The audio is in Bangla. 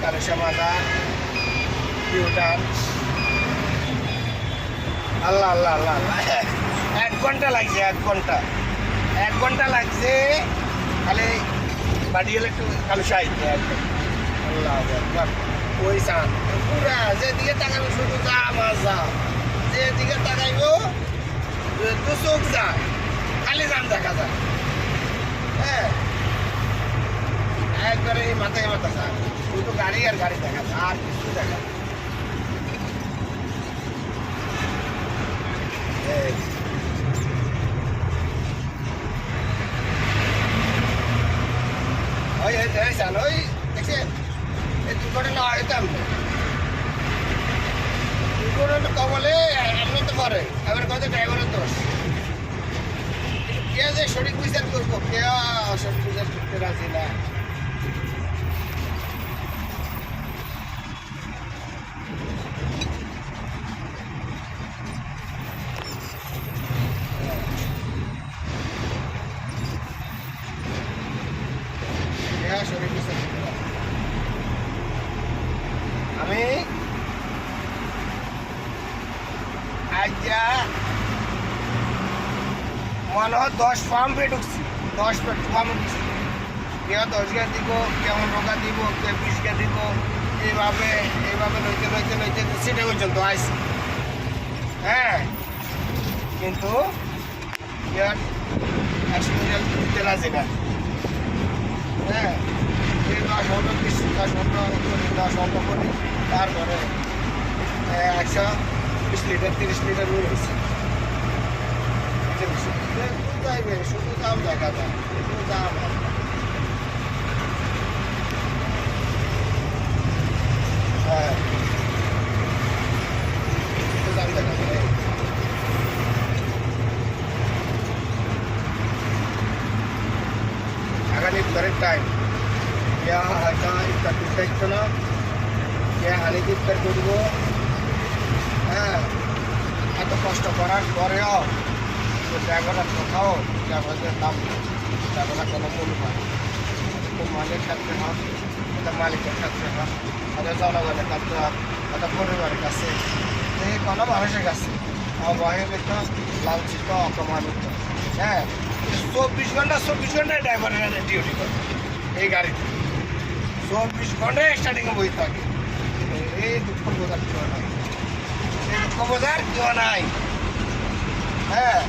কালেশা মাজার ইউটার্ন। আল্লাহ আল্লাহ আল্লাহ আল্লাহ, 1 ঘন্টা লাগছে, 1 ঘন্টা লাগছে খালি বাড়ি গেলে একটু কালেশা আইতে। আল্লাহ আকবার, ওই চান পুরা যেদিকে তাকাবে শুধু জাম আর জাম, যেদিকে তাকাইব দু চোখ যায় খালি জাম দেখা যায়। হ্যাঁ, একবারে মাথায় মাথা যায়, শুধু গাড়ি আর গাড়ি দেখা যায়, আর কিছু দেখা যায়। ওই চাল ওই দেখছেন এই দুর্ঘটনা হইতাম দুর্ঘটনা কবলে আপনি তো পরে এবার কত ড্রাইভারের দোষ। কে যে সঠিক বিচার করবো, কে সঠিক বিচার করতে রাজি না। আমি মনে হয় 10 পাম্পে ঢুকছি, 10 পাম্পে ঢুকছি। কেউ 10 গা দিব, কেমন রোগা দিব, কেউ 20 গা দিব, এইভাবে লইতে লইতে লইতে সিটে পর্যন্ত আইসি। হ্যাঁ, কিন্তু অ্যাক্সিডেন্ট দিতে রাজি না। হ্যাঁ, 10 ঘন্টা 10 ঘন্টা করি, তারপরে 120 লিটার 30 লিটার রুই হয়েছে। শুধু দাম দেখা যায়, শুধু দাম। হ্যাঁ, শুধু দাম দেখা যায়। আগামী ইফতারের টাইম, হয়তো ইফতার করতে ইচ্ছো না, কে হানিতে ইফতার করবো। হ্যাঁ, এত কষ্ট করার পরেও ড্রাইভাররা কোথাও ড্রাইভারদের দাম, ড্রাইভাররা কোনো মূল্য পায়। খুব মালিক থাকতে হয়, এটা মালিকের থাকতে হয়, ওদের জনগণের কাছে, ওদের পরিবারের কাছে, এই কোনো মানুষের কাছে অবহেলিত, লাঞ্ছিত, অপমানিত। হ্যাঁ, 24 ঘন্টায় ড্রাইভারের ডিউটি করে এই গাড়িতে, 24 ঘন্টায় স্টার্টিংয়ে বই থাকে। এই দুঃখ বোঝার কেউ নাই, এই দুঃখ বোঝার কেউ নাই। হ্যাঁ।